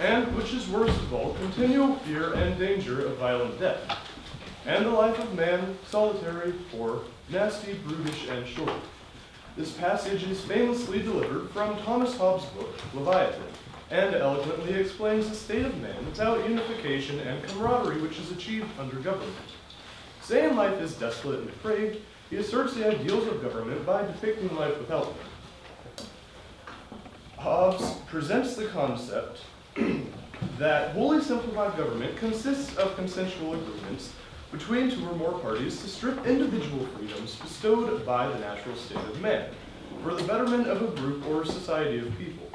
and, which is worst of all, continual fear and danger of violent death, and the life of man solitary, poor, nasty, brutish, and short. This passage is famously delivered from Thomas Hobbes' book, Leviathan, and eloquently explains the state of man without unification and camaraderie which is achieved under government. Saying life is desolate and depraved, he asserts the ideals of government by depicting life without them. Hobbes presents the concept that wholly simplified government consists of consensual agreements between two or more parties to strip individual freedoms bestowed by the natural state of man for the betterment of a group or society of people.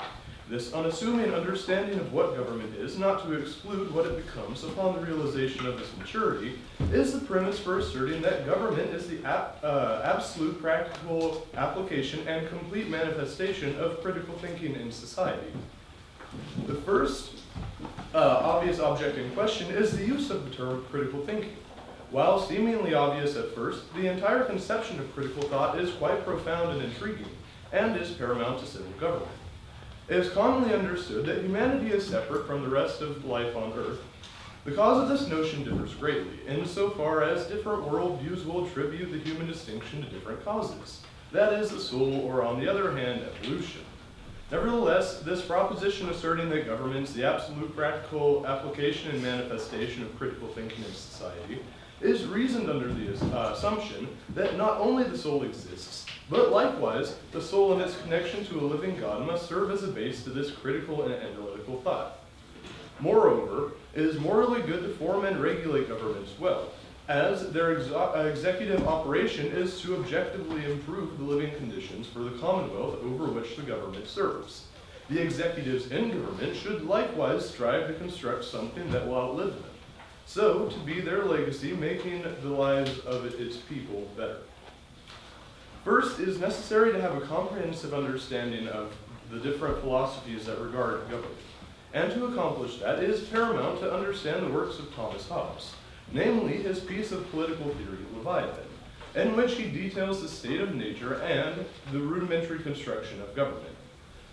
This unassuming understanding of what government is, not to exclude what it becomes upon the realization of its maturity, is the premise for asserting that government is the absolute practical application and complete manifestation of critical thinking in society. The first obvious object in question is the use of the term critical thinking. While seemingly obvious at first, the entire conception of critical thought is quite profound and intriguing, and is paramount to civil government. It is commonly understood that humanity is separate from the rest of life on Earth. The cause of this notion differs greatly, insofar as different worldviews will attribute the human distinction to different causes. That is, the soul, or on the other hand, evolution. Nevertheless, this proposition asserting that government's the absolute practical application and manifestation of critical thinking in society is reasoned under the assumption that not only the soul exists, but likewise the soul and its connection to a living God must serve as a base to this critical and analytical thought. Moreover, it is morally good to form and regulate governments well, as their executive operation is to objectively improve the living conditions for the commonwealth over which the government serves. The executives in government should likewise strive to construct something that will outlive them, so to be their legacy, making the lives of its people better. First, it is necessary to have a comprehensive understanding of the different philosophies that regard government. And to accomplish that, it is paramount to understand the works of Thomas Hobbes, namely his piece of political theory, Leviathan, in which he details the state of nature and the rudimentary construction of government.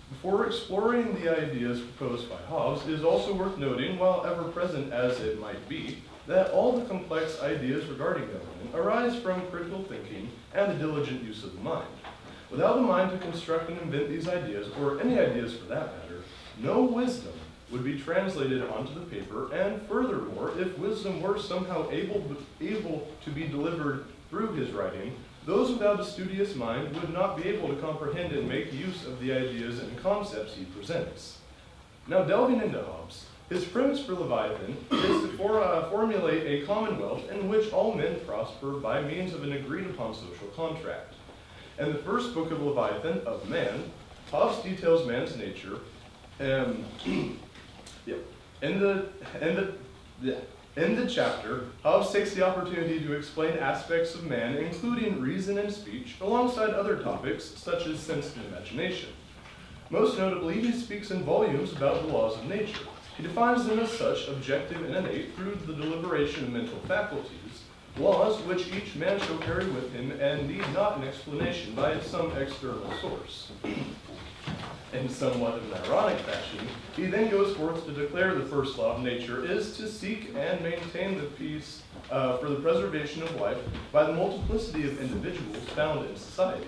Before exploring the ideas proposed by Hobbes, it is also worth noting, while ever present as it might be, that all the complex ideas regarding government arise from critical thinking and the diligent use of the mind. Without the mind to construct and invent these ideas, or any ideas for that matter, no wisdom would be translated onto the paper, and furthermore, if wisdom were somehow able to be delivered through his writing, those without a studious mind would not be able to comprehend and make use of the ideas and concepts he presents. Now, delving into Hobbes, his premise for Leviathan is to formulate a commonwealth in which all men prosper by means of an agreed-upon social contract. In the first book of Leviathan, of Man, Hobbes details man's nature. In the chapter, Hobbes takes the opportunity to explain aspects of man, including reason and speech, alongside other topics such as sense and imagination. Most notably, he speaks in volumes about the laws of nature. He defines them as such, objective and innate, through the deliberation of mental faculties, laws which each man shall carry with him and need not an explanation by some external source. In somewhat of an ironic fashion, he then goes forth to declare the first law of nature is to seek and maintain the peace for the preservation of life by the multiplicity of individuals found in society.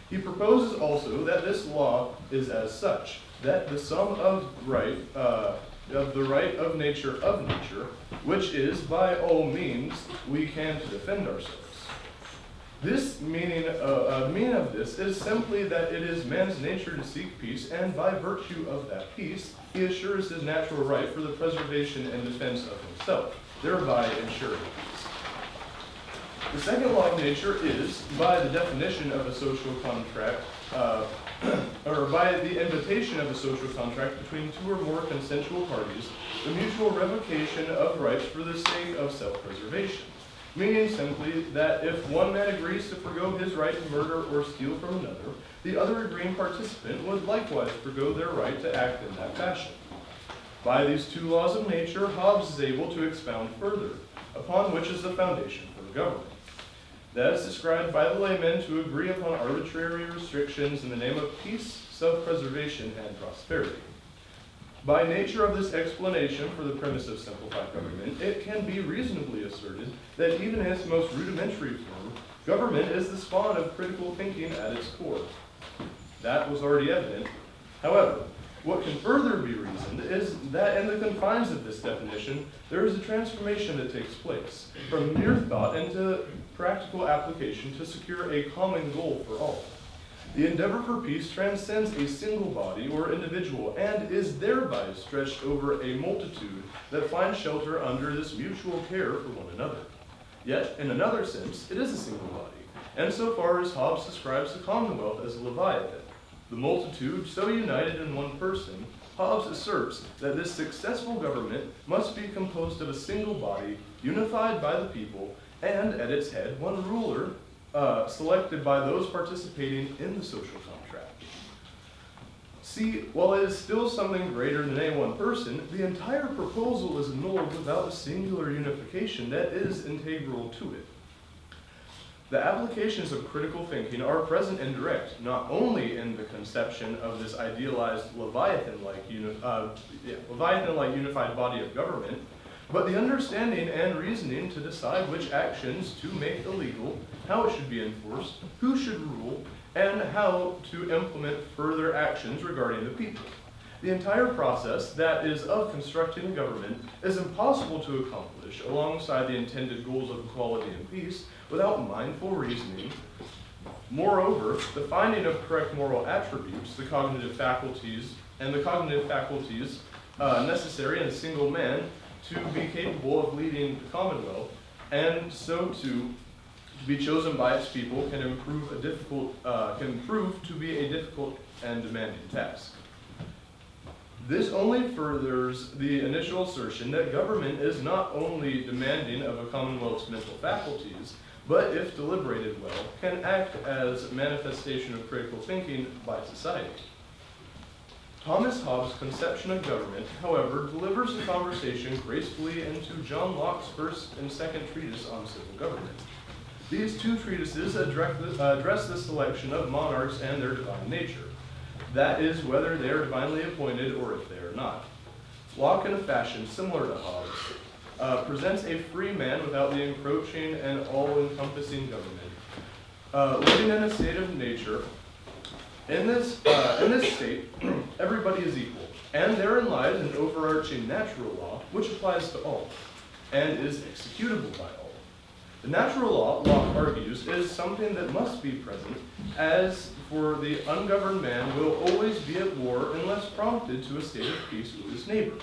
He proposes also that this law is as such, that the sum of the right of nature, which is by all means we can to defend ourselves. This meaning of this is simply that it is man's nature to seek peace, and by virtue of that peace, he assures his natural right for the preservation and defense of himself, thereby ensuring peace. The second law of nature is, by the definition of a social contract, or by the invitation of a social contract between two or more consensual parties, the mutual revocation of rights for the sake of self-preservation. Meaning simply that if one man agrees to forgo his right to murder or steal from another, the other agreeing participant would likewise forgo their right to act in that fashion. By these two laws of nature, Hobbes is able to expound further, upon which is the foundation for the government. That is described by the laymen to agree upon arbitrary restrictions in the name of peace, self-preservation, and prosperity. By nature of this explanation for the premise of simplified government, it can be reasonably asserted that even in its most rudimentary form, government is the spawn of critical thinking at its core. That was already evident. However, what can further be reasoned is that in the confines of this definition, there is a transformation that takes place from mere thought into practical application to secure a common goal for all. The endeavor for peace transcends a single body or individual and is thereby stretched over a multitude that find shelter under this mutual care for one another. Yet, in another sense, it is a single body, and so far as Hobbes describes the commonwealth as a leviathan, the multitude so united in one person, Hobbes asserts that this successful government must be composed of a single body, unified by the people, and at its head one ruler, selected by those participating in the social contract. See, while it is still something greater than any one person, the entire proposal is annulled without a singular unification that is integral to it. The applications of critical thinking are present and direct, not only in the conception of this idealized Leviathan-like unified body of government, but the understanding and reasoning to decide which actions to make illegal, how it should be enforced, who should rule, and how to implement further actions regarding the people. The entire process that is of constructing a government is impossible to accomplish alongside the intended goals of equality and peace without mindful reasoning. Moreover, the finding of correct moral attributes, the cognitive faculties necessary in a single man to be capable of leading the commonwealth, and so to be chosen by its people can prove to be a difficult and demanding task. This only furthers the initial assertion that government is not only demanding of a commonwealth's mental faculties, but if deliberated well, can act as a manifestation of critical thinking by society. Thomas Hobbes' conception of government, however, delivers the conversation gracefully into John Locke's first and second treatise on civil government. These two treatises address the selection of monarchs and their divine nature. That is, whether they are divinely appointed or if they are not. Locke, in a fashion similar to Hobbes, presents a free man without the encroaching and all-encompassing government, living in a state of nature. In this state, everybody is equal, and therein lies an overarching natural law which applies to all, and is executable by all. The natural law, Locke argues, is something that must be present, as for the ungoverned man will always be at war unless prompted to a state of peace with his neighbor.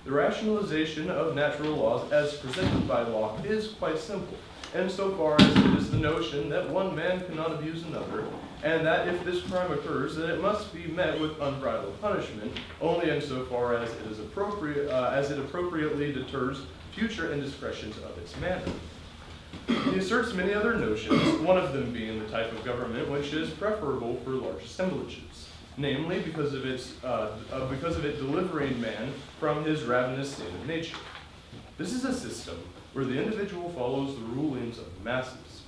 The rationalization of natural laws as presented by Locke is quite simple, insofar as it is the notion that one man cannot abuse another, and that if this crime occurs, then it must be met with unbridled punishment, only insofar as it is appropriate, as it appropriately deters future indiscretions of its manner. He asserts many other notions, one of them being the type of government which is preferable for large assemblages, namely because of it delivering man from his ravenous state of nature. This is a system where the individual follows the rulings of the masses.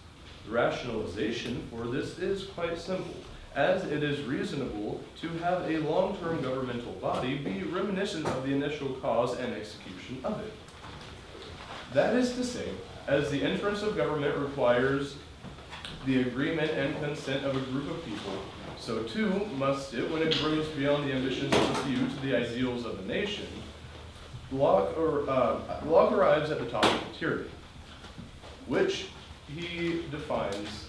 The rationalization for this is quite simple, as it is reasonable to have a long-term governmental body be reminiscent of the initial cause and execution of it. That is to say, as the entrance of government requires the agreement and consent of a group of people, so too must it when it grows beyond the ambitions of a few to the ideals of a nation. Locke arrives at the topic of tyranny, which he defines.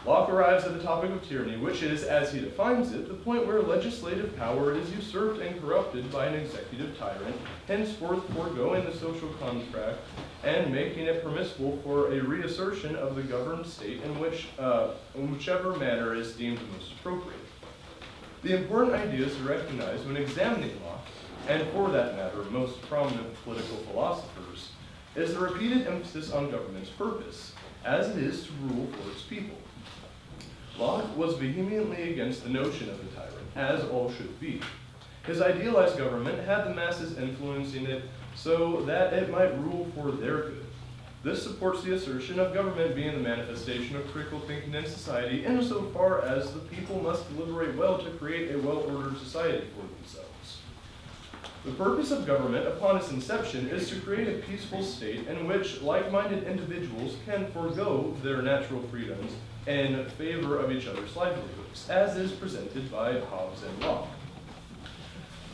Locke arrives at the topic of tyranny, which is, as he defines it, the point where legislative power is usurped and corrupted by an executive tyrant, henceforth foregoing the social contract and making it permissible for a reassertion of the governed state in whichever manner is deemed most appropriate. The important ideas to recognize when examining Locke, and for that matter, most prominent political philosophers, is the repeated emphasis on government's purpose, as it is to rule for its people. Locke was vehemently against the notion of a tyrant, as all should be. His idealized government had the masses influencing it so that it might rule for their good. This supports the assertion of government being the manifestation of critical thinking in society insofar as the people must deliberate well to create a well-ordered society for themselves. The purpose of government upon its inception is to create a peaceful state in which like-minded individuals can forego their natural freedoms in favor of each other's livelihoods, as is presented by Hobbes and Locke.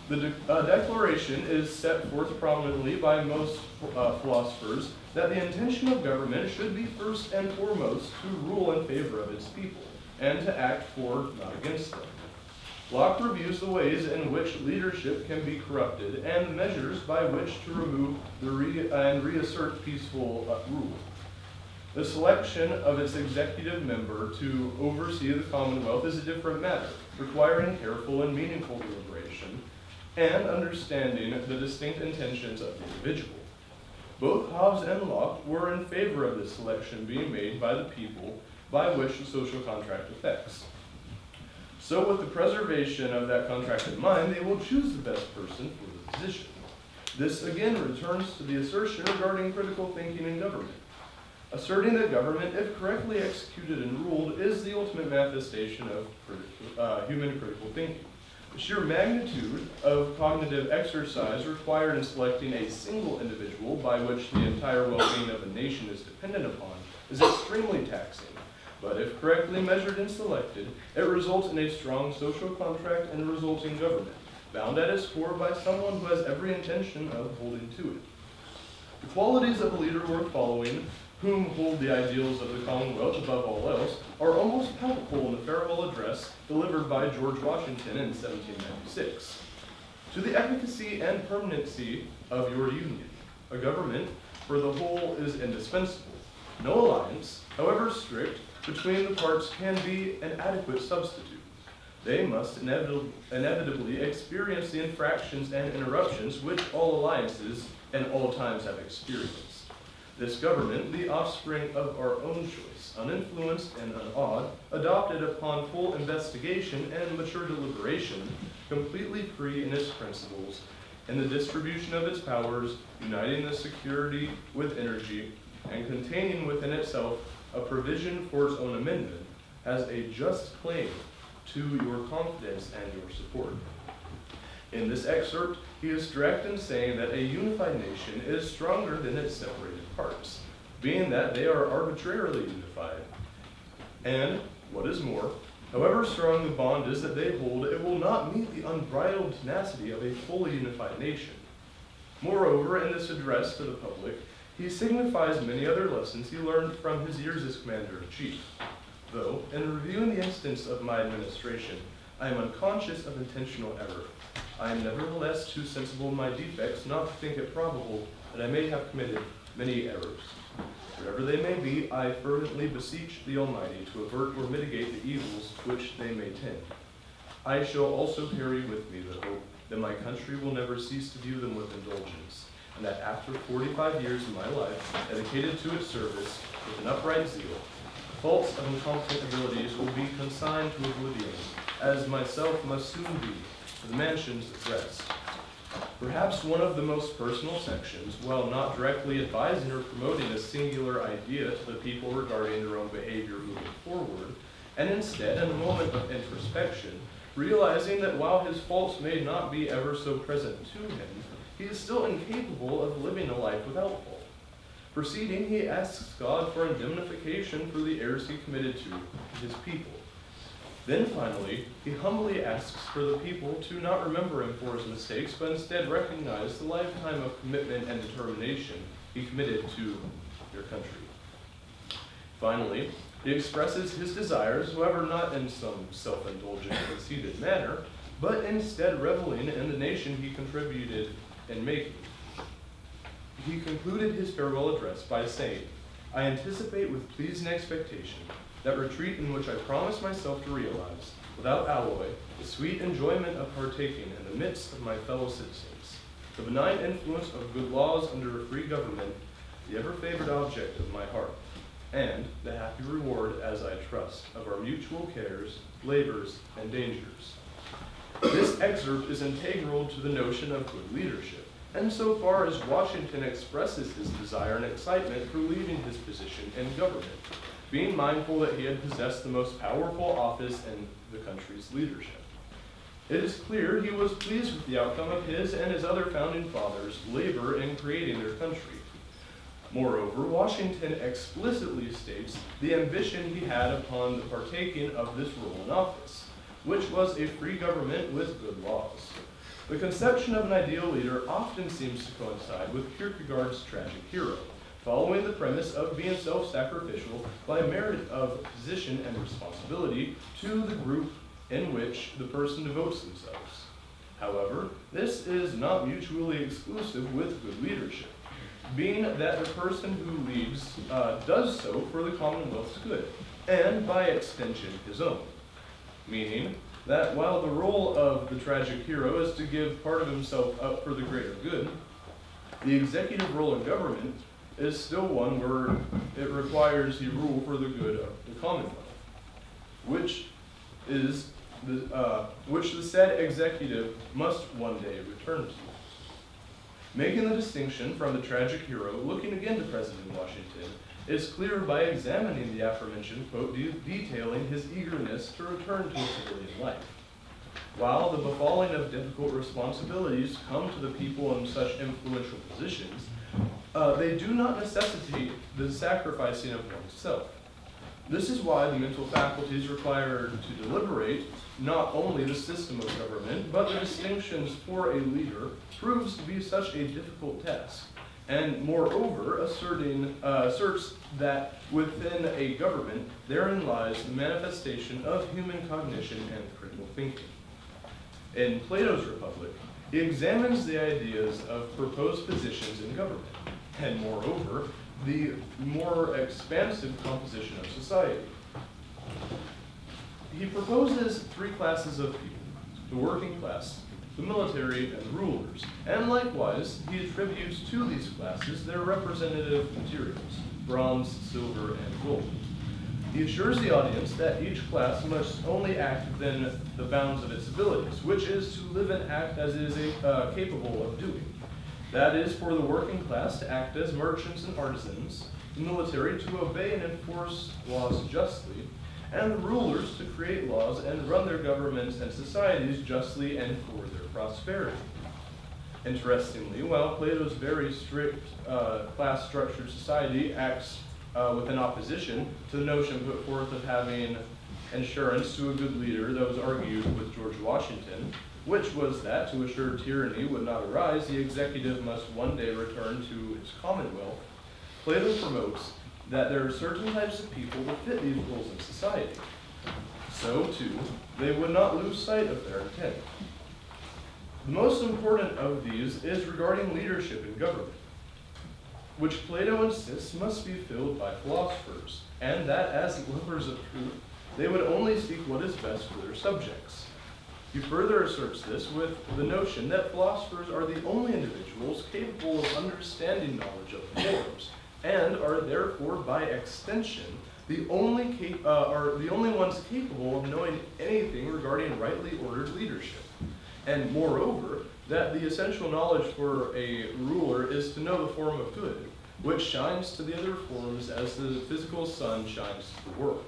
The Declaration is set forth prominently by most philosophers that the intention of government should be first and foremost to rule in favor of its people, and to act for, not against them. Locke reviews the ways in which leadership can be corrupted and measures by which to remove and reassert peaceful rule. The selection of its executive member to oversee the Commonwealth is a different matter, requiring careful and meaningful deliberation and understanding the distinct intentions of the individual. Both Hobbes and Locke were in favor of this selection being made by the people by which the social contract affects. So with the preservation of that contract in mind, they will choose the best person for the position. This again returns to the assertion regarding critical thinking in government, asserting that government, if correctly executed and ruled, is the ultimate manifestation of human critical thinking. The sheer magnitude of cognitive exercise required in selecting a single individual by which the entire well-being of a nation is dependent upon is extremely taxing. But if correctly measured and selected, it results in a strong social contract and a resulting government, bound at its core by someone who has every intention of holding to it. The qualities of a leader worth following, whom hold the ideals of the Commonwealth above all else, are almost palpable in the farewell address delivered by George Washington in 1796. To the efficacy and permanency of your union, a government for the whole is indispensable. No alliance, however strict, between the parts can be an adequate substitute. They must inevitably experience the infractions and interruptions which all alliances and all times have experienced. This government, the offspring of our own choice, uninfluenced and unawed, adopted upon full investigation and mature deliberation, completely free in its principles, in the distribution of its powers, uniting the security with energy, and containing within itself a provision for its own amendment, has a just claim to your confidence and your support. In this excerpt, he is direct in saying that a unified nation is stronger than its separated parts, being that they are arbitrarily unified. And, what is more, however strong the bond is that they hold, it will not meet the unbridled tenacity of a fully unified nation. Moreover, in this address to the public, he signifies many other lessons he learned from his years as Commander-in-Chief. Though, in reviewing the instance of my administration, I am unconscious of intentional error. I am nevertheless too sensible of my defects not to think it probable that I may have committed many errors. Whatever they may be, I fervently beseech the Almighty to avert or mitigate the evils which they may tend. I shall also carry with me the hope that my country will never cease to view them with indulgence, and that after 45 years of my life dedicated to its service with an upright zeal, faults of incompetent abilities will be consigned to oblivion, as myself must soon be, to the mansions of rest. Perhaps one of the most personal sections, while not directly advising or promoting a singular idea to the people regarding their own behavior moving forward, and instead, in a moment of introspection, realizing that while his faults may not be ever so present to him, he is still incapable of living a life without fault. Proceeding, he asks God for indemnification for the errors he committed to his people. Then finally, he humbly asks for the people to not remember him for his mistakes, but instead recognize the lifetime of commitment and determination he committed to your country. Finally, he expresses his desires, however not in some self-indulgent, conceited manner, but instead reveling in the nation he contributed in making. He concluded his farewell address by saying, "I anticipate with pleasing expectation that retreat in which I promise myself to realize, without alloy, the sweet enjoyment of partaking in the midst of my fellow citizens, the benign influence of good laws under a free government, the ever-favored object of my heart, and the happy reward, as I trust, of our mutual cares, labors, and dangers." This excerpt is integral to the notion of good leadership, and so far as Washington expresses his desire and excitement for leaving his position in government, being mindful that he had possessed the most powerful office in the country's leadership. It is clear he was pleased with the outcome of his and his other founding fathers' labor in creating their country. Moreover, Washington explicitly states the ambition he had upon the partaking of this role in office, which was a free government with good laws. The conception of an ideal leader often seems to coincide with Kierkegaard's tragic hero, following the premise of being self-sacrificial by merit of position and responsibility to the group in which the person devotes themselves. However, this is not mutually exclusive with good leadership, being that the person who leads does so for the Commonwealth's good, and by extension his own. Meaning that while the role of the tragic hero is to give part of himself up for the greater good, the executive role in government is still one where it requires he rule for the good of the Commonwealth, which the said executive must one day return to. Making the distinction from the tragic hero, looking again to President Washington, is clear by examining the aforementioned quote detailing his eagerness to return to a civilian life. While the befalling of difficult responsibilities come to the people in such influential positions, they do not necessitate the sacrificing of oneself. This is why the mental faculties required to deliberate not only the system of government, but the distinctions for a leader proves to be such a difficult task, and moreover asserts that within a government therein lies the manifestation of human cognition and critical thinking. In Plato's Republic, he examines the ideas of proposed positions in government, and moreover, the more expansive composition of society. He proposes three classes of people: the working class, the military, and the rulers, and likewise he attributes to these classes their representative materials, bronze, silver, and gold. He assures the audience that each class must only act within the bounds of its abilities, which is to live and act as it is capable of doing. That is, for the working class to act as merchants and artisans, the military to obey and enforce laws justly, and the rulers to create laws and run their governments and societies justly and for their prosperity. Interestingly, while Plato's very strict class-structured society acts with an opposition to the notion put forth of having insurance to a good leader that was argued with George Washington, which was that to assure tyranny would not arise, the executive must one day return to its commonwealth, Plato promotes that there are certain types of people that fit these roles in society. So, too, they would not lose sight of their intent. The most important of these is regarding leadership in government, which Plato insists must be filled by philosophers, and that as lovers of truth, they would only seek what is best for their subjects. He further asserts this with the notion that philosophers are the only individuals capable of understanding knowledge of the forms, and are therefore, by extension, the only ones capable of knowing anything regarding rightly ordered leadership. And moreover, that the essential knowledge for a ruler is to know the form of good, which shines to the other forms as the physical sun shines to the world.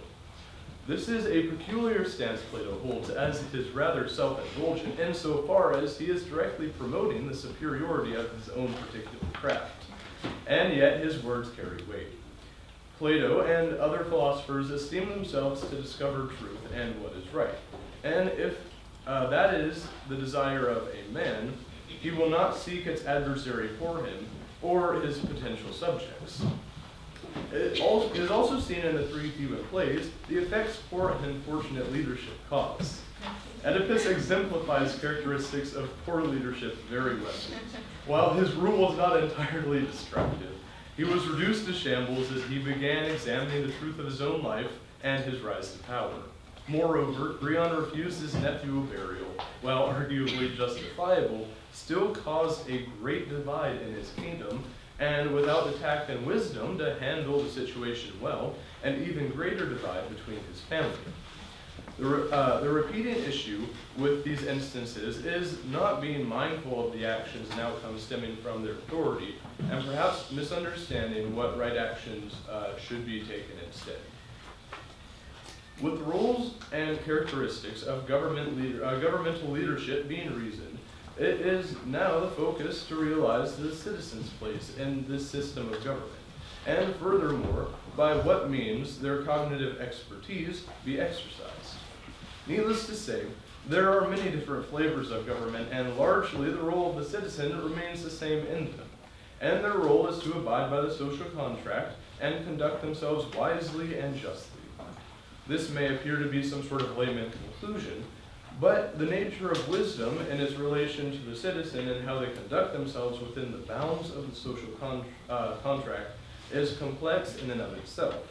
This is a peculiar stance Plato holds, as it is rather self-indulgent insofar as he is directly promoting the superiority of his own particular craft. And yet his words carry weight. Plato and other philosophers esteem themselves to discover truth and what is right. And if that is the desire of a man, he will not seek its adversary for him or his potential subjects. It is also seen in the three Theban plays the effects poor and unfortunate leadership cause. Oedipus exemplifies characteristics of poor leadership very well. While his rule was not entirely destructive, he was reduced to shambles as he began examining the truth of his own life and his rise to power. Moreover, Creon refused his nephew a burial, while arguably justifiable, still caused a great divide in his kingdom, and without the tact and wisdom to handle the situation well, an even greater divide between his family. The repeating issue with these instances is not being mindful of the actions and outcomes stemming from their authority, and perhaps misunderstanding what right actions should be taken instead. With roles and characteristics of governmental leadership being reasoned, it is now the focus to realize the citizens' place in this system of government, and furthermore, by what means their cognitive expertise be exercised. Needless to say, there are many different flavors of government, and largely the role of the citizen remains the same in them, and their role is to abide by the social contract and conduct themselves wisely and justly. This may appear to be some sort of layman conclusion, but the nature of wisdom and its relation to the citizen and how they conduct themselves within the bounds of the social contract is complex in and of itself.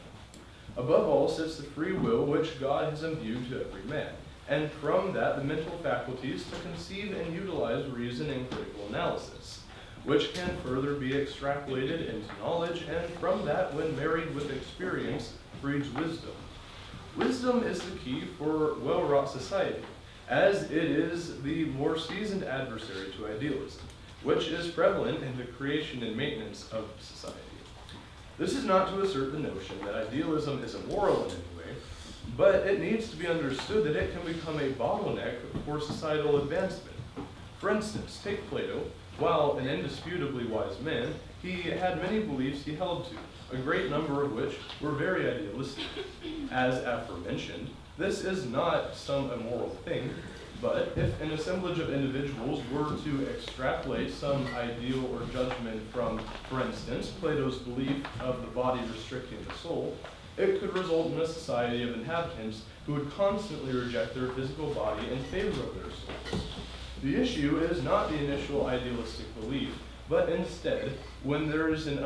Above all sits the free will which God has imbued to every man, and from that the mental faculties to conceive and utilize reason and critical analysis, which can further be extrapolated into knowledge, and from that, when married with experience, breeds wisdom. Wisdom is the key for well-wrought society, as it is the more seasoned adversary to idealism, which is prevalent in the creation and maintenance of society. This is not to assert the notion that idealism is immoral in any way, but it needs to be understood that it can become a bottleneck for societal advancement. For instance, take Plato. While an indisputably wise man, he had many beliefs he held to, a great number of which were very idealistic. As aforementioned, this is not some immoral thing, but if an assemblage of individuals were to extrapolate some ideal or judgment from, for instance, Plato's belief of the body restricting the soul, it could result in a society of inhabitants who would constantly reject their physical body in favor of their souls. The issue is not the initial idealistic belief, but instead, when there is an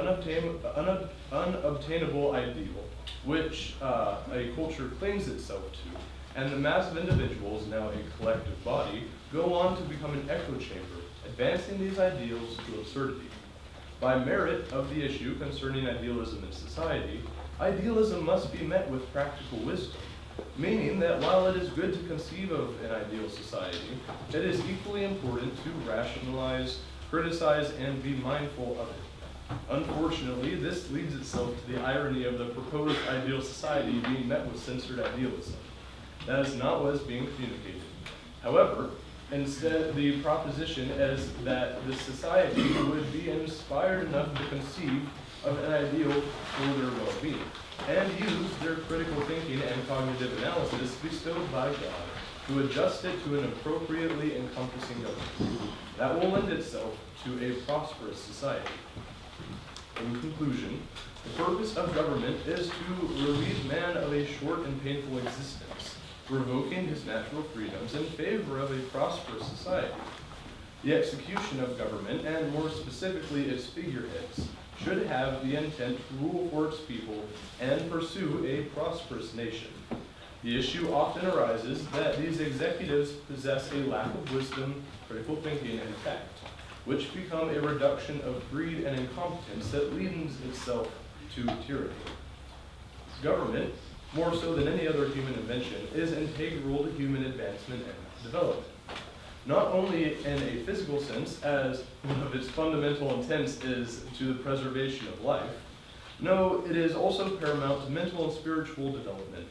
unobtainable ideal, which a culture clings itself to, and the mass of individuals, now a collective body, go on to become an echo chamber, advancing these ideals to absurdity. By merit of the issue concerning idealism in society, idealism must be met with practical wisdom, meaning that while it is good to conceive of an ideal society, it is equally important to rationalize, criticize, and be mindful of it. Unfortunately, this leads itself to the irony of the proposed ideal society being met with censored idealism. That is not what is being communicated. However, instead, the proposition is that the society would be inspired enough to conceive of an ideal for their well-being, and use their critical thinking and cognitive analysis bestowed by God to adjust it to an appropriately encompassing government that will lend itself to a prosperous society. In conclusion, the purpose of government is to relieve man of a short and painful existence, revoking his natural freedoms in favor of a prosperous society. The execution of government, and more specifically its figureheads, should have the intent to rule for its people and pursue a prosperous nation. The issue often arises that these executives possess a lack of wisdom, critical thinking, and tact, which become a reduction of greed and incompetence that lends itself to tyranny. Government, more so than any other human invention, is integral to human advancement and development. Not only in a physical sense, as one of its fundamental intents is to the preservation of life. No, it is also paramount to mental and spiritual development,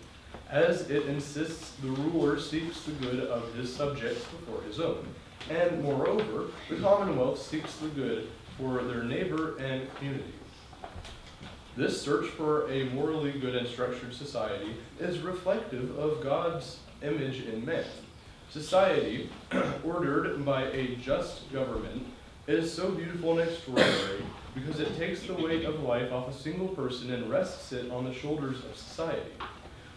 as it insists the ruler seeks the good of his subjects before his own. And moreover, the Commonwealth seeks the good for their neighbor and community. This search for a morally good and structured society is reflective of God's image in man. Society, ordered by a just government, is so beautiful and extraordinary because it takes the weight of life off a single person and rests it on the shoulders of society.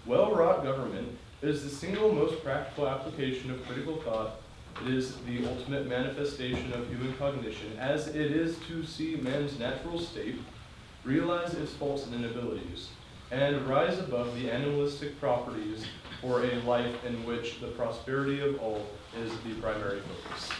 Well-wrought government is the single most practical application of critical thought. It is the ultimate manifestation of human cognition, as it is to see man's natural state, realize its faults and inabilities, and rise above the animalistic properties for a life in which the prosperity of all is the primary focus.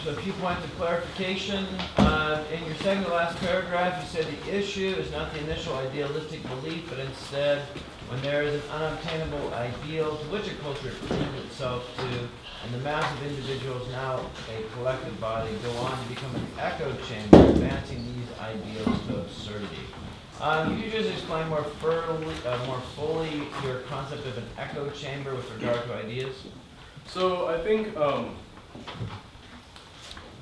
So a few points of clarification. In your second to last paragraph, you said the issue is not the initial idealistic belief, but instead when there is an unobtainable ideal to which a culture clings itself to, and the mass of individuals, now a collective body, go on to become an echo chamber, advancing these ideals to absurdity. Could you just explain more fully your concept of an echo chamber with regard to ideas? So I think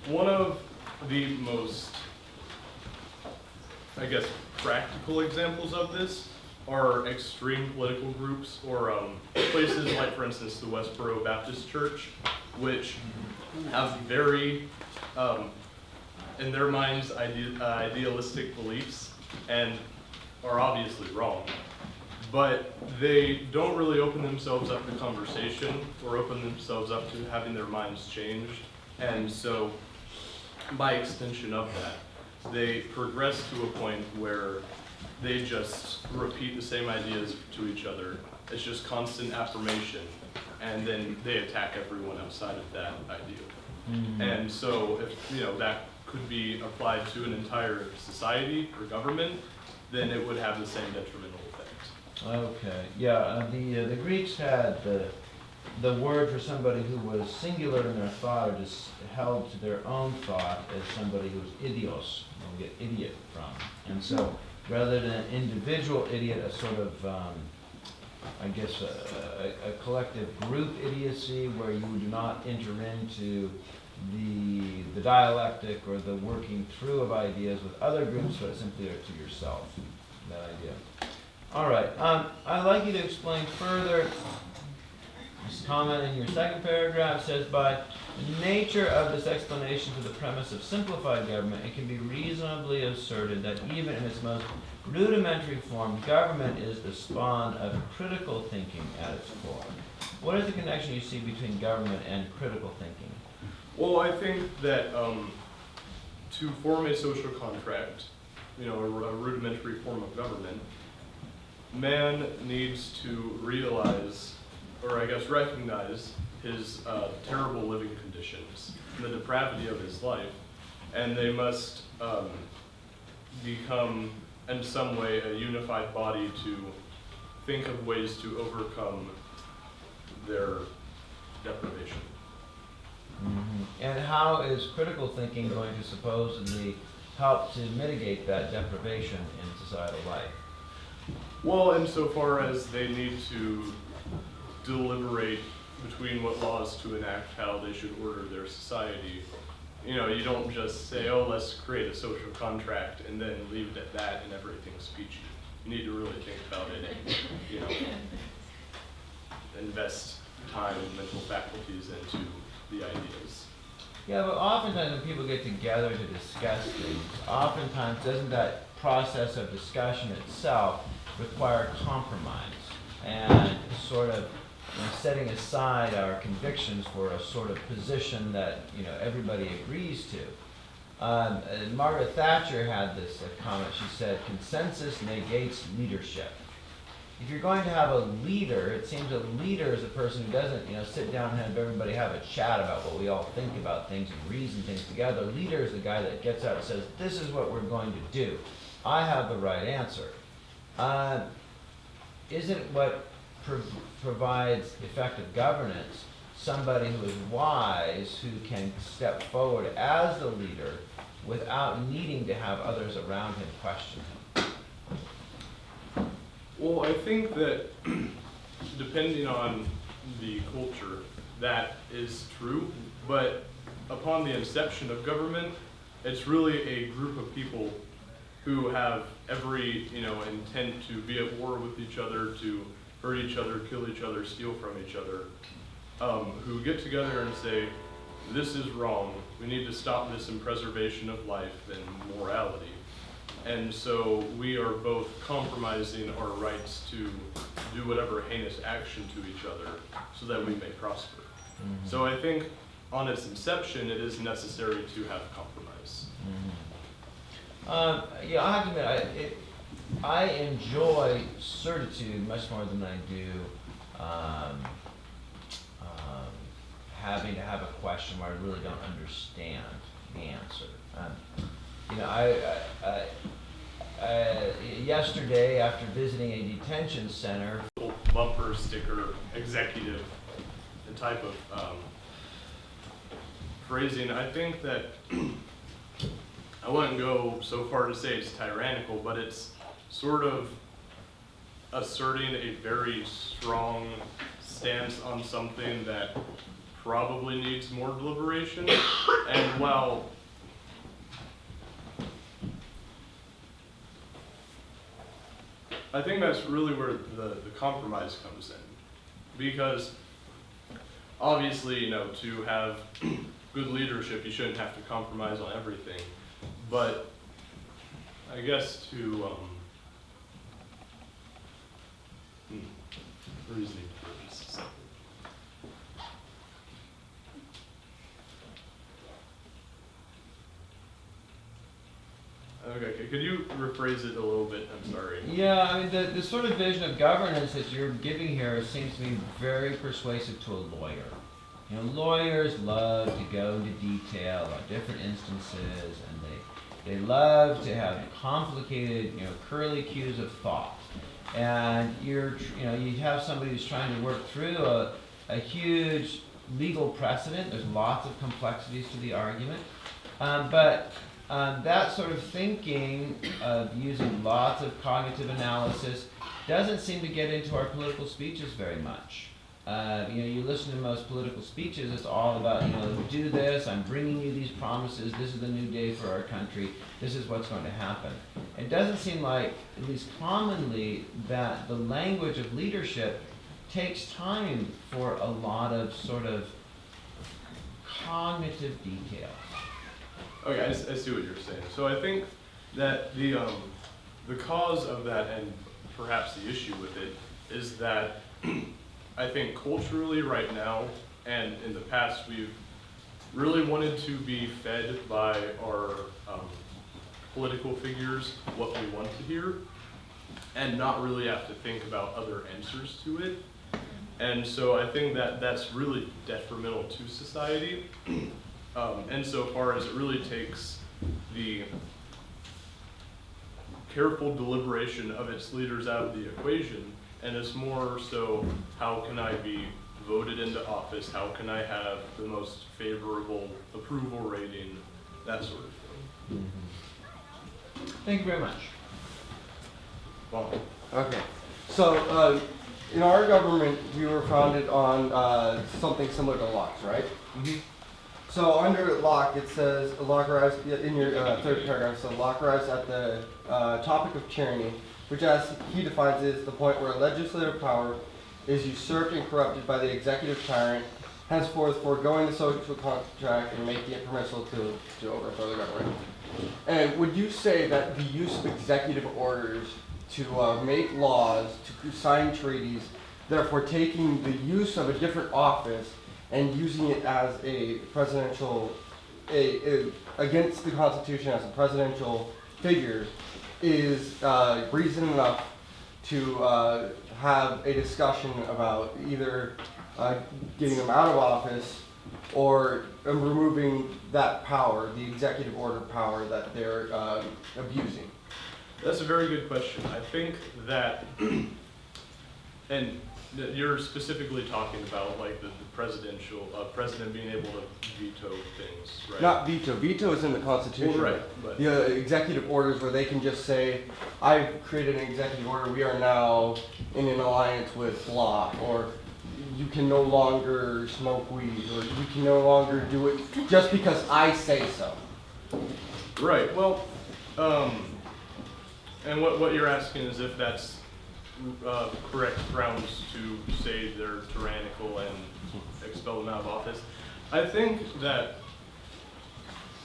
one of the most, I guess, practical examples of this are extreme political groups or places like, for instance, the Westboro Baptist Church, which have very, in their minds, idealistic beliefs and are obviously wrong. But they don't really open themselves up to conversation or open themselves up to having their minds changed. And so, by extension of that, they progress to a point where they just repeat the same ideas to each other. It's just constant affirmation, and then they attack everyone outside of that ideal. Mm-hmm. And so, if that could be applied to an entire society or government, then it would have the same detrimental effect. Okay, yeah, the Greeks had the word for somebody who was singular in their thought or just held to their own thought as somebody who was idios, we get idiot from. And so rather than an individual idiot, a sort of, I guess, a collective group idiocy where you do not enter into the dialectic or the working through of ideas with other groups, but simply are to yourself, that idea. All right, I'd like you to explain further. This comment in your second paragraph says, by the nature of this explanation for the premise of simplified government, it can be reasonably asserted that even in its most rudimentary form, government is the spawn of critical thinking at its core. What is the connection you see between government and critical thinking? Well, I think that to form a social contract, a rudimentary form of government, man needs to realize, or I guess recognize, his terrible living conditions, the depravity of his life, and they must become, in some way, a unified body to think of ways to overcome their deprivation. Mm-hmm. And how is critical thinking going to supposedly help to mitigate that deprivation in societal life? Well, insofar as they need to deliberate between what laws to enact, how they should order their society. You don't just say, oh, let's create a social contract and then leave it at that and everything's peachy. You need to really think about it and, invest time and mental faculties into the ideas. Yeah, but oftentimes when people get together to discuss things, oftentimes doesn't that process of discussion itself require compromise and sort of setting aside our convictions for a sort of position that everybody agrees to. Margaret Thatcher had this comment. She said, "Consensus negates leadership." If you're going to have a leader, it seems a leader is a person who doesn't, sit down and have everybody have a chat about what we all think about things and reason things together. A leader is the guy that gets out and says, "This is what we're going to do. I have the right answer." Isn't what provides effective governance somebody who is wise, who can step forward as the leader without needing to have others around him question him? Well, I think that depending on the culture, that is true, but upon the inception of government, it's really a group of people who have every, intent to be at war with each other, to hurt each other, kill each other, steal from each other, who get together and say, this is wrong, we need to stop this in preservation of life and morality. And so we are both compromising our rights to do whatever heinous action to each other so that we may prosper. Mm-hmm. So I think on its inception, it is necessary to have compromise. Mm-hmm. Yeah, I have to admit, I enjoy certitude much more than I do having to have a question where I really don't understand the answer. Yesterday, after visiting a detention center, Bumper sticker executive, the type of phrasing, I think that I wouldn't go so far to say it's tyrannical, but it's sort of asserting a very strong stance on something that probably needs more deliberation. And while I think that's really where the compromise comes in, because obviously, to have good leadership, you shouldn't have to compromise on everything, but I guess to reasoning purposes. Okay, could you rephrase it a little bit? I'm sorry. Yeah, I mean, the sort of vision of governance that you're giving here seems to me very persuasive to a lawyer. Lawyers love to go into detail on different instances, and they love to have complicated, curly cues of thought. And you have somebody who's trying to work through a huge legal precedent. There's lots of complexities to the argument, but that sort of thinking of using lots of cognitive analysis doesn't seem to get into our political speeches very much. You listen to most political speeches, it's all about, do this, I'm bringing you these promises, this is the new day for our country, this is what's going to happen. It doesn't seem like, at least commonly, that the language of leadership takes time for a lot of sort of cognitive detail. Okay, I see what you're saying. So I think that the cause of that, and perhaps the issue with it, is that I think culturally right now, and in the past, we've really wanted to be fed by our political figures what we want to hear, and not really have to think about other answers to it. And so I think that that's really detrimental to society. Insofar as it really takes the careful deliberation of its leaders out of the equation, and it's more so, how can I be voted into office, how can I have the most favorable approval rating, that sort of thing. Mm-hmm. Thank you very much. Wow. Okay, so in our government, we were founded on something similar to Locke's, right? Mm-hmm. So under Locke, it says, Locke arrives, in your third paragraph, so Locke arrives at the topic of tyranny, which as he defines is the point where legislative power is usurped and corrupted by the executive tyrant, henceforth foregoing the social contract and making it permissible to overthrow the government. And would you say that the use of executive orders to make laws, to sign treaties, therefore taking the use of a different office and using it as a presidential, against the Constitution as a presidential figure, is reason enough to have a discussion about either getting them out of office or removing that power, the executive order power that they're abusing? That's a very good question. I think that, and you're specifically talking about like the presidential, president being able to veto things, right? Not veto. Veto is in the Constitution. Well, right, but The executive orders where they can just say, I've created an executive order, we are now in an alliance with blah, or you can no longer smoke weed, or you can no longer do it just because I say so. right. Well, and what you're asking is if that's correct grounds to say they're tyrannical and expel them out of office. I think that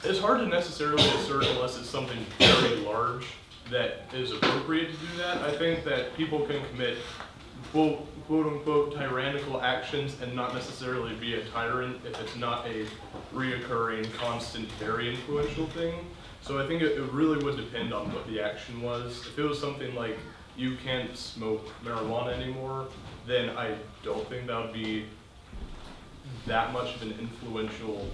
it's hard to necessarily assert unless it's something very large that is appropriate to do that. I think that people can commit quote unquote tyrannical actions and not necessarily be a tyrant if it's not a reoccurring, constant, very influential thing. So I think it really would depend on what the action was. If it was something like you can't smoke marijuana anymore, then I don't think that would be that much of an influential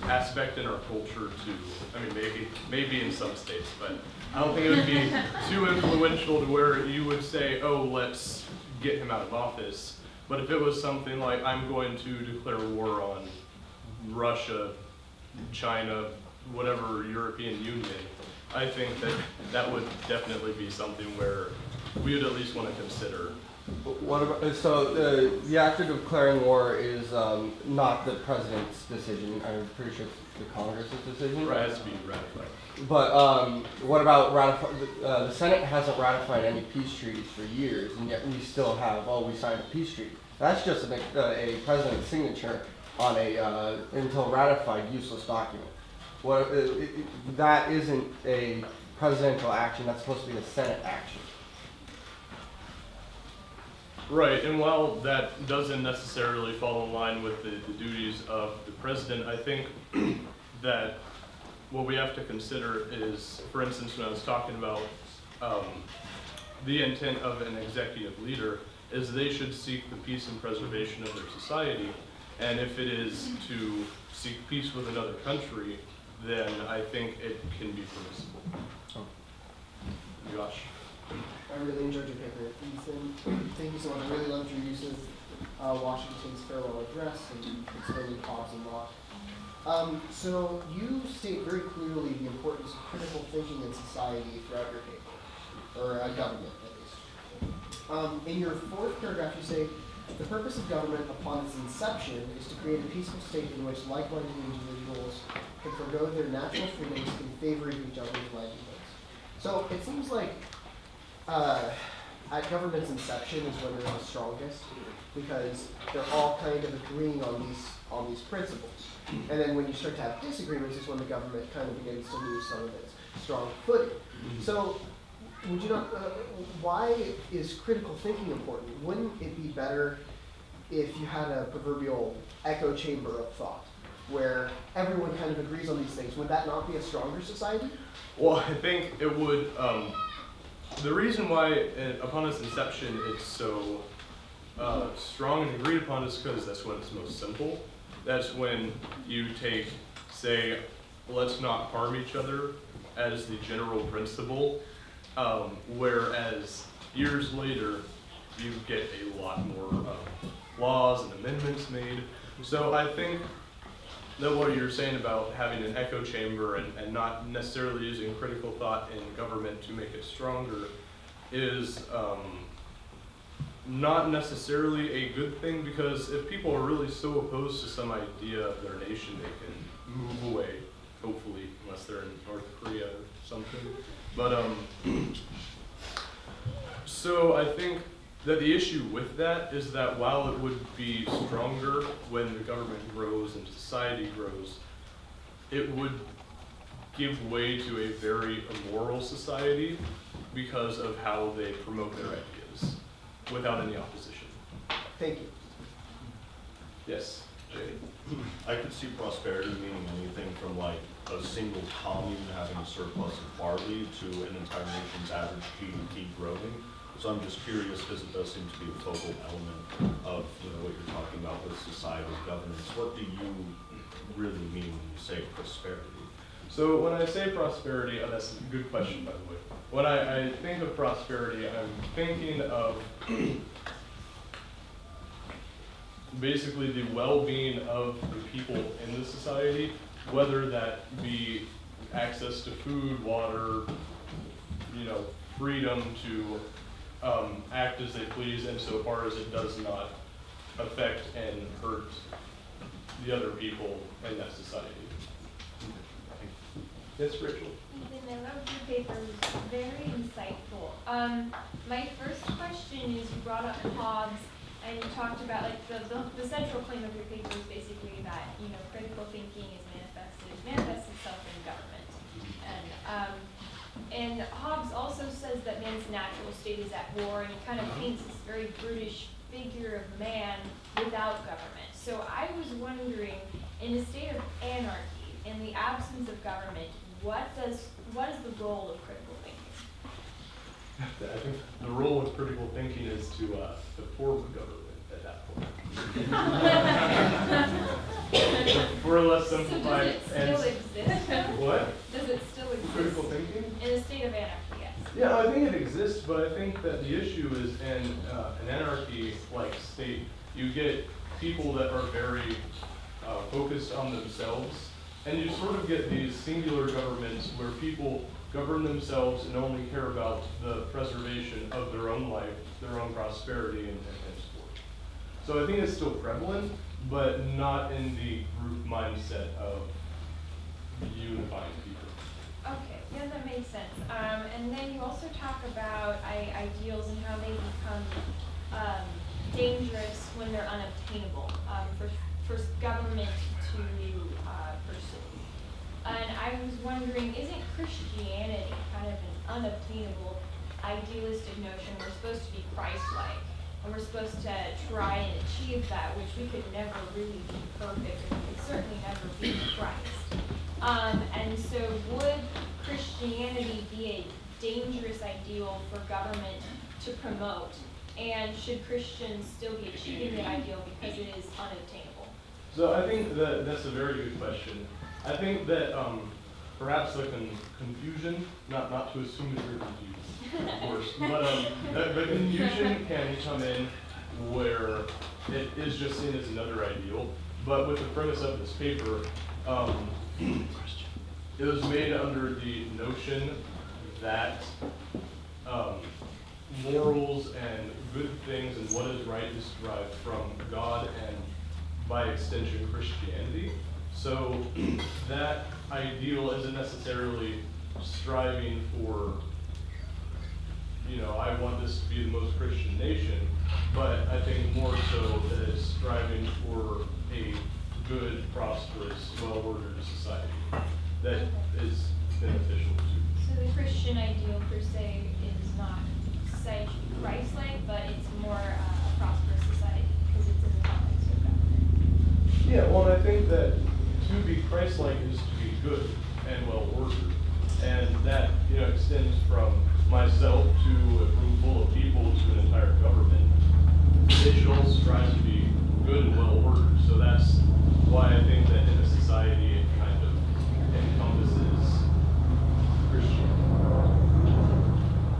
aspect in our culture to, I mean, maybe in some states, but I don't think it would be too influential to where you would say, oh, let's get him out of office. But if it was something like, I'm going to declare war on Russia, China, whatever European Union, I think that that would definitely be something where we would at least want to consider. What about, so the act of declaring war is not the president's decision. I'm pretty sure it's the Congress's decision. Right, it has to be ratified. But what about the Senate hasn't ratified any peace treaties for years, and yet we still have, we signed a peace treaty. That's just a president's signature on a until ratified useless document. That isn't a presidential action. That's supposed to be a Senate action. Right, and while that doesn't necessarily fall in line with the duties of the president, I think that what we have to consider is, for instance, when I was talking about the intent of an executive leader, is they should seek the peace and preservation of their society, and if it is to seek peace with another country, then I think it can be permissible. Oh. Josh? I really enjoyed your paper, Ethan. Thank you so much. I really loved your use of Washington's farewell address and explaining Hobbes and Locke. So you state very clearly the importance of critical thinking in society throughout your paper, or government at least. In your fourth paragraph you say, the purpose of government upon its inception is to create a peaceful state in which like-minded individuals can forgo their natural freedoms in favor of each other's livelihoods. So it seems like at government's inception is when they're the strongest, because they're all kind of agreeing on these principles. And then when you start to have disagreements is when the government kind of begins to lose some of its strong footing. So would you not, why is critical thinking important? Wouldn't it be better if you had a proverbial echo chamber of thought, where everyone kind of agrees on these things? Would that not be a stronger society? Well, I think it would. The reason why, upon its inception, it's so strong and agreed upon is because that's when it's most simple. That's when you take, say, let's not harm each other as the general principle, whereas years later, you get a lot more laws and amendments made. So I think that what you're saying about having an echo chamber and not necessarily using critical thought in government to make it stronger is not necessarily a good thing, because if people are really so opposed to some idea of their nation, they can move away, hopefully, unless they're in North Korea or something. But so I think that the issue with that is that while it would be stronger when the government grows and society grows, it would give way to a very immoral society because of how they promote their ideas without any opposition. Thank you. Yes, Jay? I could see prosperity meaning anything from like a single commune having a surplus of barley to an entire nation's average GDP growing. So I'm just curious, because it does seem to be a focal element of what you're talking about with societal governance. What do you really mean when you say prosperity? So when I say prosperity, that's a good question, by the way. When I think of prosperity, I'm thinking of basically the well-being of the people in the society, whether that be access to food, water, freedom to act as they please, insofar as it does not affect and hurt the other people in that society. Yes, Rachel? Ethan, I loved your paper. It was very insightful. My first question is, you brought up Hobbes, and you talked about, like, the central claim of your paper is basically that, critical thinking manifests itself in government. And Hobbes also says that man's natural state is at war, and he kind of paints this very brutish figure of man without government. So I was wondering, in a state of anarchy, in the absence of government, what is the role of critical thinking? I think the role of critical thinking is to form a government at that point. We're less So does simplified it still exist? what? Does it still Critical exist? thinking? In a state of anarchy, yes. Yeah, I think it exists, but I think that the issue is in an anarchy-like state, you get people that are very focused on themselves, and you sort of get these singular governments where people govern themselves and only care about the preservation of their own life, their own prosperity, and sport. So I think it's still prevalent, but not in the group mindset of unifying people. Okay, yeah, that makes sense. And then you also talk about ideals and how they become dangerous when they're unobtainable for government to pursue. And I was wondering, isn't Christianity kind of an unobtainable, idealistic notion? We're supposed to be Christ-like, and we're supposed to try and achieve that, which we could never really be perfect, and we could certainly never be Christ. And so would Christianity be a dangerous ideal for government to promote? And should Christians still be achieving that ideal because it is unobtainable? So I think that that's a very good question. I think that perhaps the confusion, not to assume that you're confused, of course, but the confusion can come in where it is just seen as another ideal. But with the premise of this paper, it was made under the notion that morals and good things and what is right is derived from God and, by extension, Christianity. So that ideal isn't necessarily striving for, I want this to be the most Christian nation, but I think more so that it's striving for a good, prosperous, well-ordered society that is beneficial to. So the Christian ideal per se is not said to be Christ-like, but it's more a prosperous society because it's in the context of government. Yeah, well, and I think that to be Christ-like is to be good and well-ordered. And that, extends from myself to a room full of people to an entire government. It should all strive to be good and well-ordered. So that's why I think that in a society it kind of encompasses Christianity.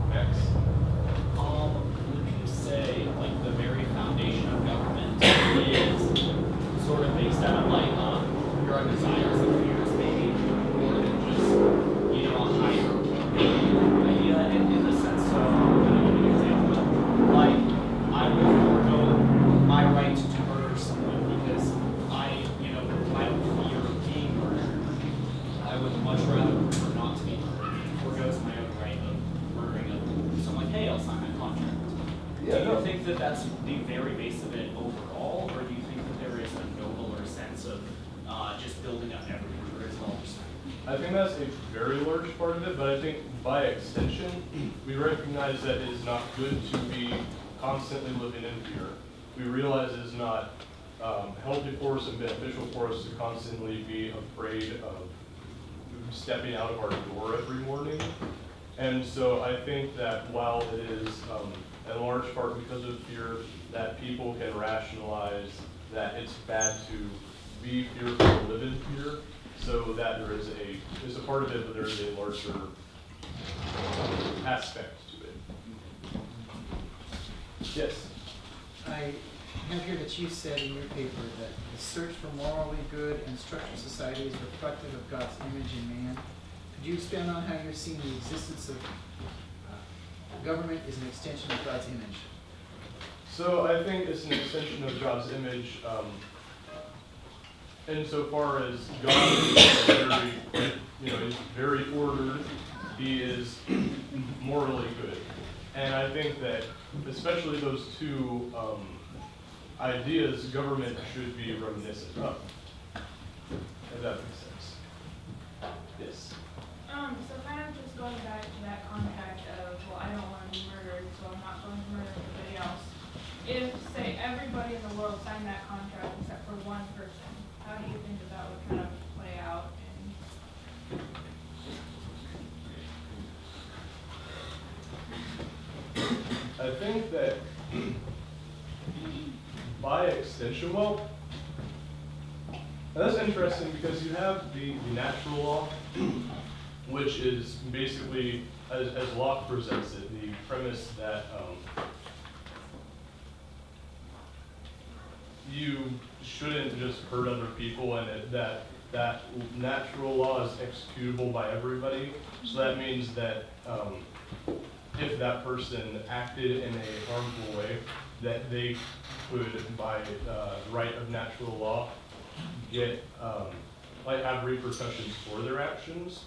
Max? Would you say, like, the very foundation of government is sort of based out of, like, your own desires and fears, maybe, more than just, a higher idea in the sense of, an example, like, I will forego my right to murder someone because I own fear of being murdered. I would much rather prefer not to be murdered. It forgoes my own right of murdering them. So I'm like, hey, I'll sign that contract. Yeah, Do no. you think that that's the very base of it overall, or do you think that there is a nobler sense of just building up everywhere as well? I think that's a very large part of it, but I think by extension, we recognize that it is not good to be constantly living in fear. We realize it is not healthy for us and beneficial for us to constantly be afraid of stepping out of our door every morning. And so I think that while it is in large part because of fear, that people can rationalize that it's bad to be fearful and live in fear, so that there's a part of it, but there is a larger aspect to it. Yes? I have here that you said in your paper that the search for morally good and structured society is reflective of God's image in man. Could you expand on how you're seeing the existence of government is an extension of God's image? So I think it's an extension of God's image, insofar as God is very, he's very ordered. He is morally good, and I think that especially those two ideas, government should be reminiscent of. If that makes sense. Yes. So kind of just going back to that context of, well, I don't want to be murdered, so I'm not going to murder anybody else. If, say, everybody in the world signed that contract except for one person, how do you think that would kind of play out? I think that by extension, extension. Well, that's interesting because you have the natural law, which is basically, as Locke presents it, the premise that you shouldn't just hurt other people, and that natural law is executable by everybody. So that means that if that person acted in a harmful way, that they could, by right of natural law, get have repercussions for their actions.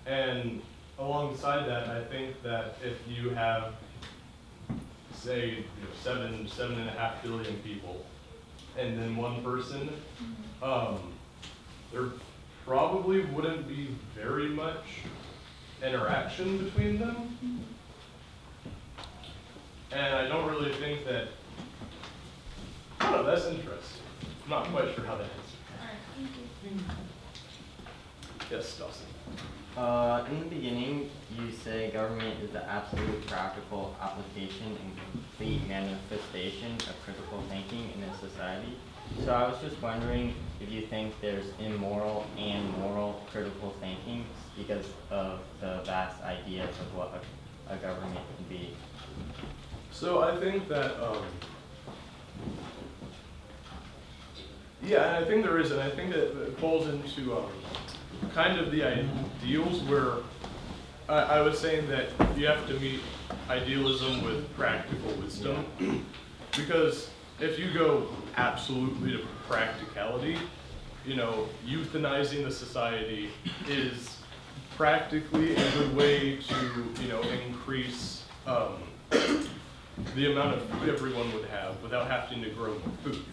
And alongside that, I think that if you have, say, 7.5 billion people, and then one person, there probably wouldn't be very much interaction between them. And I don't really think that, I don't know, that's interesting. I'm not quite sure how that is. Alright, thank you. Yes, Dawson. In the beginning, you say government is the absolute practical application and complete manifestation of critical thinking in a society. So I was just wondering if you think there's immoral and moral critical thinking because of the vast ideas of what a government can be. So I think that, yeah, and I think there is, and I think that it falls into kind of the ideals where I was saying that you have to meet idealism with practical wisdom. Because if you go absolutely to practicality, euthanizing the society is practically a good way to, increase the amount of food everyone would have without having to grow more food.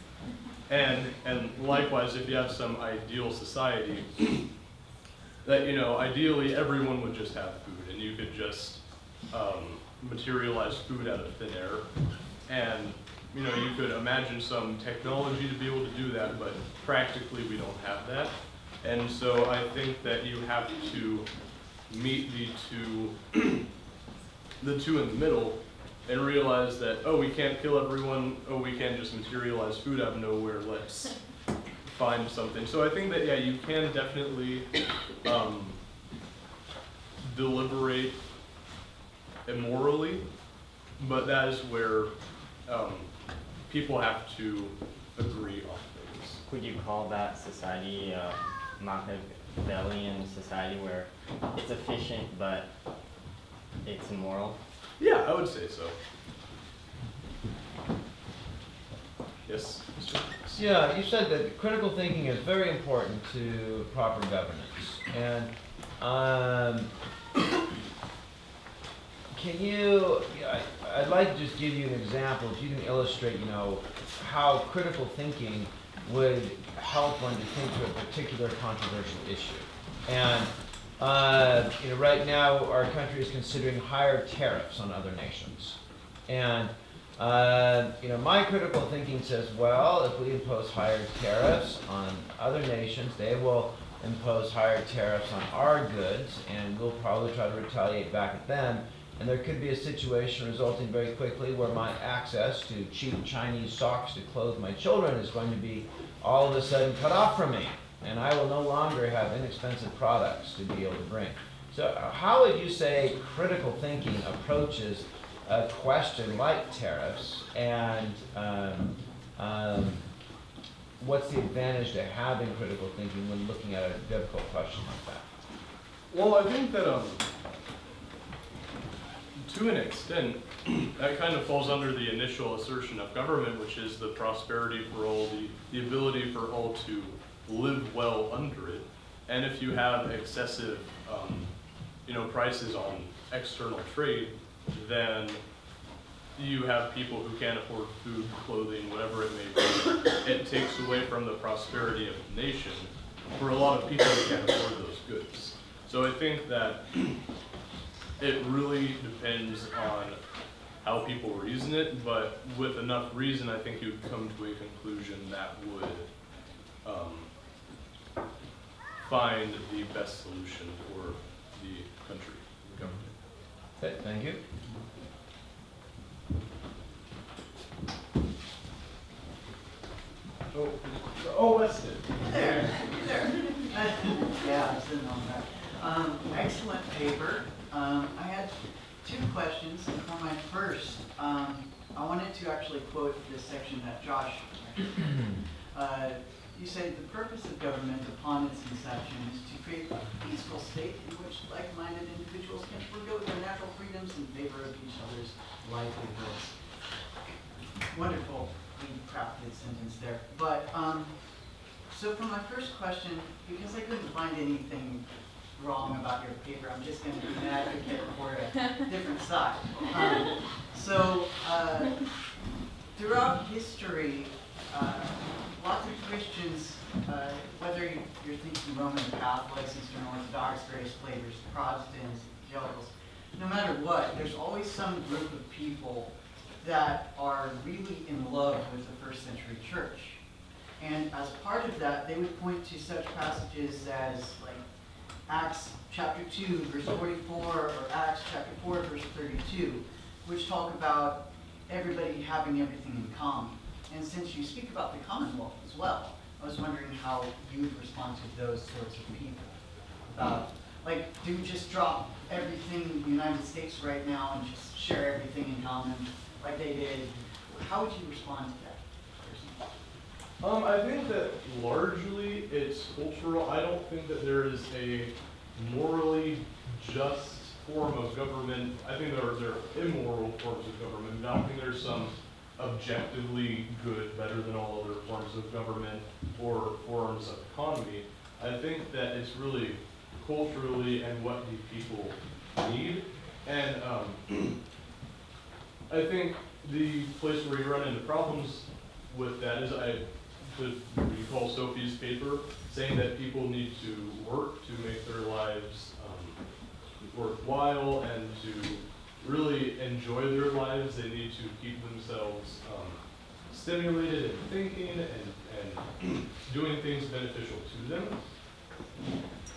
And likewise, if you have some ideal society, that, ideally everyone would just have food and you could just materialize food out of thin air. And, you could imagine some technology to be able to do that, but practically we don't have that. And so I think that you have to meet the two in the middle and realize that, oh, we can't kill everyone, oh, we can't just materialize food out of nowhere, let's find something. So I think that, yeah, you can definitely deliberate immorally, but that is where people have to agree on things. Could you call that society a Machiavellian society where it's efficient but it's immoral? Yeah, I would say so. Yes, Mr. Hicks? Yeah, you said that critical thinking is very important to proper governance. And I'd like to just give you an example, if you can illustrate, how critical thinking would help one to think to a particular controversial issue. And right now our country is considering higher tariffs on other nations. And my critical thinking says, well, if we impose higher tariffs on other nations, they will impose higher tariffs on our goods, and we'll probably try to retaliate back at them. And there could be a situation resulting very quickly where my access to cheap Chinese socks to clothe my children is going to be all of a sudden cut off from me, and I will no longer have inexpensive products to be able to bring. So how would you say critical thinking approaches a question like tariffs, and what's the advantage to having critical thinking when looking at a difficult question like that? Well, I think that to an extent, that kind of falls under the initial assertion of government, which is the prosperity for all, the ability for all to live well under it. And if you have excessive, prices on external trade, then you have people who can't afford food, clothing, whatever it may be. It takes away from the prosperity of the nation for a lot of people who can't afford those goods. So I think that it really depends on how people reason it, but with enough reason, I think you would come to a conclusion that would find the best solution for the country, the government. Okay, thank you. Oh, Weston. There. Yeah, I'm sitting on that. Excellent paper. I had two questions. For my first, I wanted to actually quote this section that Josh you say the purpose of government upon its inception is to create a peaceful state in which like-minded individuals can forego their natural freedoms in favor of each other's livelihoods. Wonderfully crafted sentence there. But so for my first question, because I couldn't find anything wrong about your paper, I'm just going to be an advocate for a different side. Throughout history, lots of Christians, whether you're thinking Roman Catholics, Eastern Orthodox, various flavors, Protestants, evangelicals, no matter what, there's always some group of people that are really in love with the first century church. And as part of that, they would point to such passages as like Acts chapter 2, verse 44, or Acts chapter 4, verse 32, which talk about everybody having everything in common. And since you speak about the Commonwealth as well, I was wondering how you would respond to those sorts of people. About, like, do we just drop everything in the United States right now and just share everything in common like they did? How would you respond to that? I think that largely it's cultural. I don't think that there is a morally just form of government. I think there are immoral forms of government. I don't think there's some objectively good, better than all other forms of government or forms of economy. I think that it's really culturally and what the people need. And I think the place where you run into problems with that is I could recall Sophie's paper saying that people need to work to make their lives worthwhile and to really enjoy their lives. They need to keep themselves stimulated and thinking and doing things beneficial to them.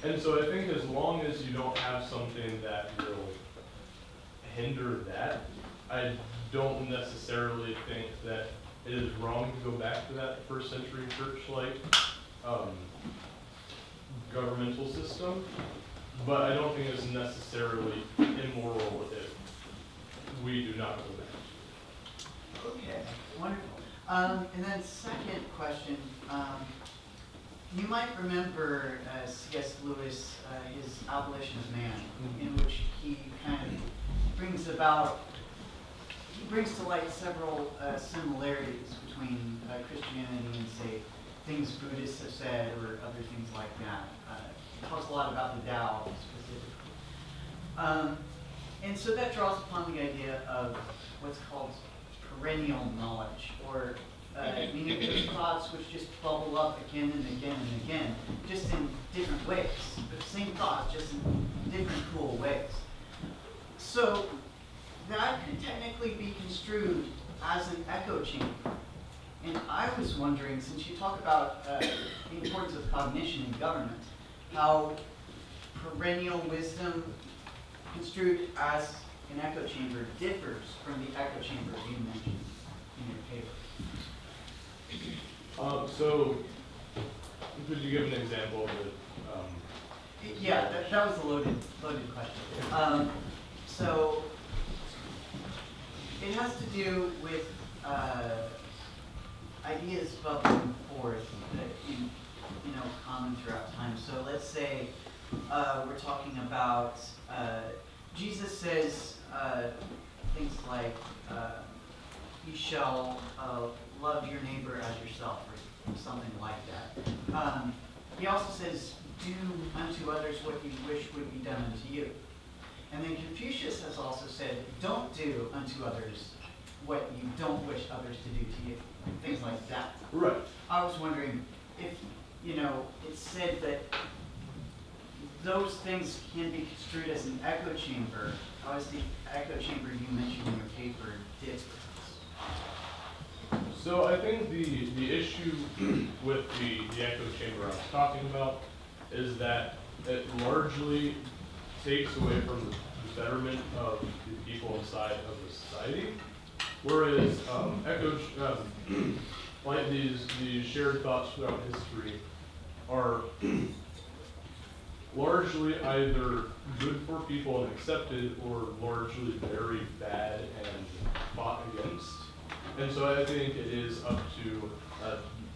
And so I think as long as you don't have something that will hinder that, I don't necessarily think that it is wrong to go back to that first century church-like governmental system, but I don't think it's necessarily immoral if we do not go back. Okay, wonderful. And then second question, you might remember C.S. Lewis, his Abolition of Man, in which he kind of brings to light several similarities between Christianity and, say, things Buddhists have said or other things like that. He talks a lot about the Tao specifically. And so that draws upon the idea of what's called perennial knowledge, or meaning those thoughts which just bubble up again and again and again, just in different ways. But the same thoughts, just in different cool ways. So that could technically be construed as an echo chamber. And I was wondering, since you talk about the importance of cognition in government, how perennial wisdom construed as an echo chamber differs from the echo chamber you mentioned in your paper. So, could you give an example of it? Yeah, that was a loaded question. So, it has to do with ideas bubbling forth that common throughout time. So let's say we're talking about Jesus says things like you shall love your neighbor as yourself, or something like that. He also says, do unto others what you wish would be done unto you. And then Confucius has also said, don't do unto others what you don't wish others to do to you. Things like that. Right. I was wondering if, it's said that those things can be construed as an echo chamber. How is the echo chamber you mentioned in your paper different? So I think the issue with the echo chamber I was talking about is that it largely takes away from the betterment of the people inside of the society, whereas like these shared thoughts throughout history are largely either good for people and accepted, or largely very bad and fought against. And so I think it is up to,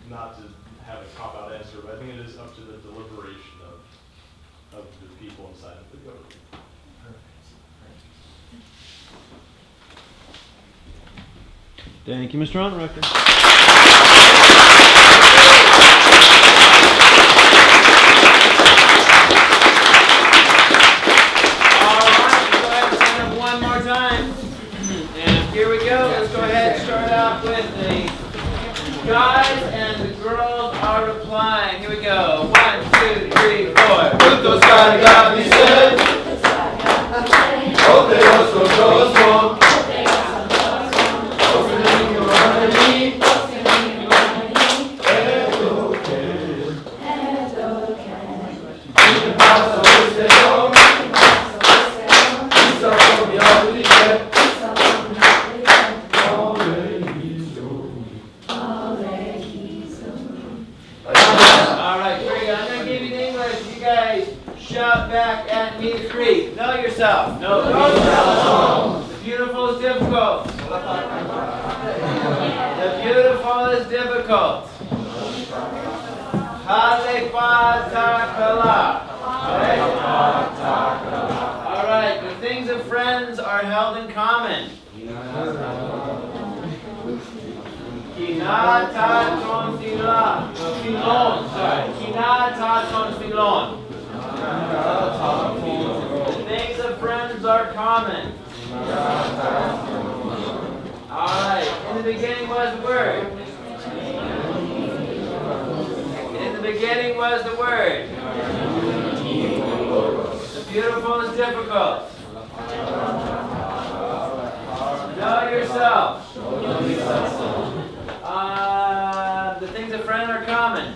not to have a cop-out answer, but I think it is up to the deliberation of the people inside of the government. Thank you, Mr. Onarecker. Guys and the girls are replying. Here we go. 1, 2, 3, 4. Juntos carga mi ser. Oh, te gozo, gozo. Shout back at me 3. Know yourself. Know yourself. The beautiful is difficult. The beautiful is difficult. Alright, the things of friends are held in common. Kinata ton filon. Sorry. Kinata ton filon. The things of friends are common. Alright, in the beginning was the Word. In the beginning was the Word. The beautiful is difficult. Know yourself. The things of friends are common.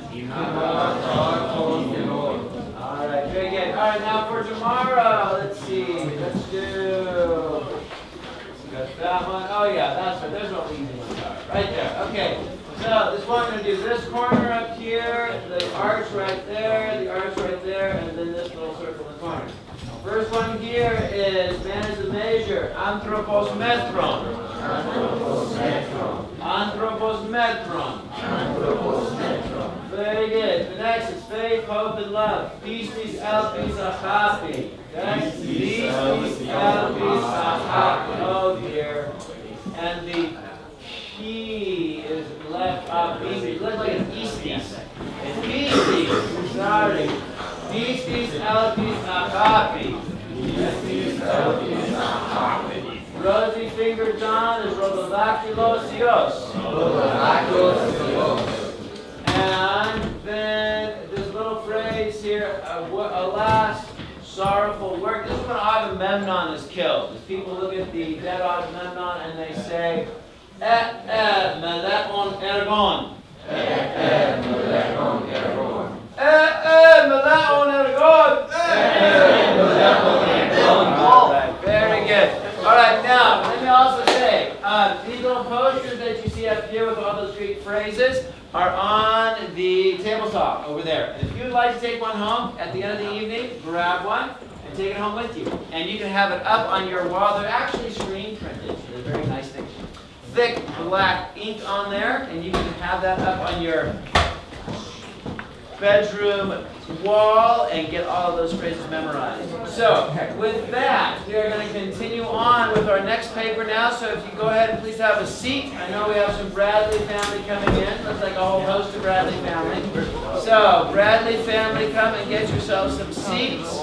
Alright, very good. Alright, now for tomorrow, let's see. Let's do. Got that one. Oh, yeah, that's right. There's what easy ones are. Right there. Okay. So, this one, I'm going to do this corner up here, the arch right there, the arch right there, and then this little circle in the corner. First one here is man is the measure. Anthropos metron. Anthropos metron. Very good. The next is faith, hope, and love. Pistis, elpis, achapi. Okay? Pistis, elpis, achapi. Oh dear. And the P is left up. It looks like it's Easties. It's Pistis. Sorry. Pistis, elpis, achapi. Pistis, elpis, achapi. Rosy Finger John is Rodolactylosios. And then this little phrase here, alas, sorrowful work. This is when Agamemnon is killed. As people look at the dead Agamemnon and they say, meleon ergon. Meleon ergon. Right, very good. All right, now, let me also say, these little posters that you see up here with all those Greek phrases are on the tabletop over there. And if you'd like to take one home at the end of the evening, grab one and take it home with you. And you can have it up on your wall. They're actually screen printed. They're very nice things. Thick black ink on there, and you can have that up on your bedroom wall and get all of those phrases memorized. So, with that, we are going to continue on with our next paper now. So if you go ahead and please have a seat. I know we have some Bradley family coming in. Looks like a whole host of Bradley family. So, Bradley family, come and get yourselves some seats.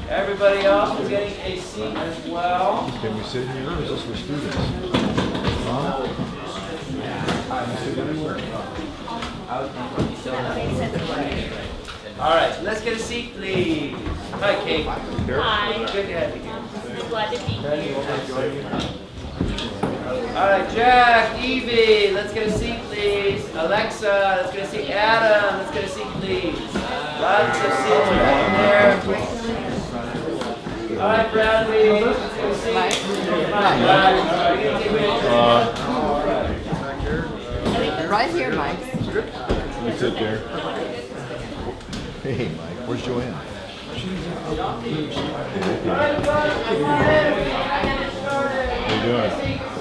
Everybody else is getting a seat as well. Can we sit here, or is this for students? All right, so let's get a seat, please. Hi, Kate. Hi. Good to have you here. So glad to be here. All right, Jack, Evie, let's get a seat, please. Alexa, let's get a seat. Adam, let's get a seat, please. Lots of seats right there. All right, Bradley, let's get a seat. Come on, Brad. Are you going to take me? All right. Right here, Mike. You sit there. Hey, Mike, where's Joanne? How you doing?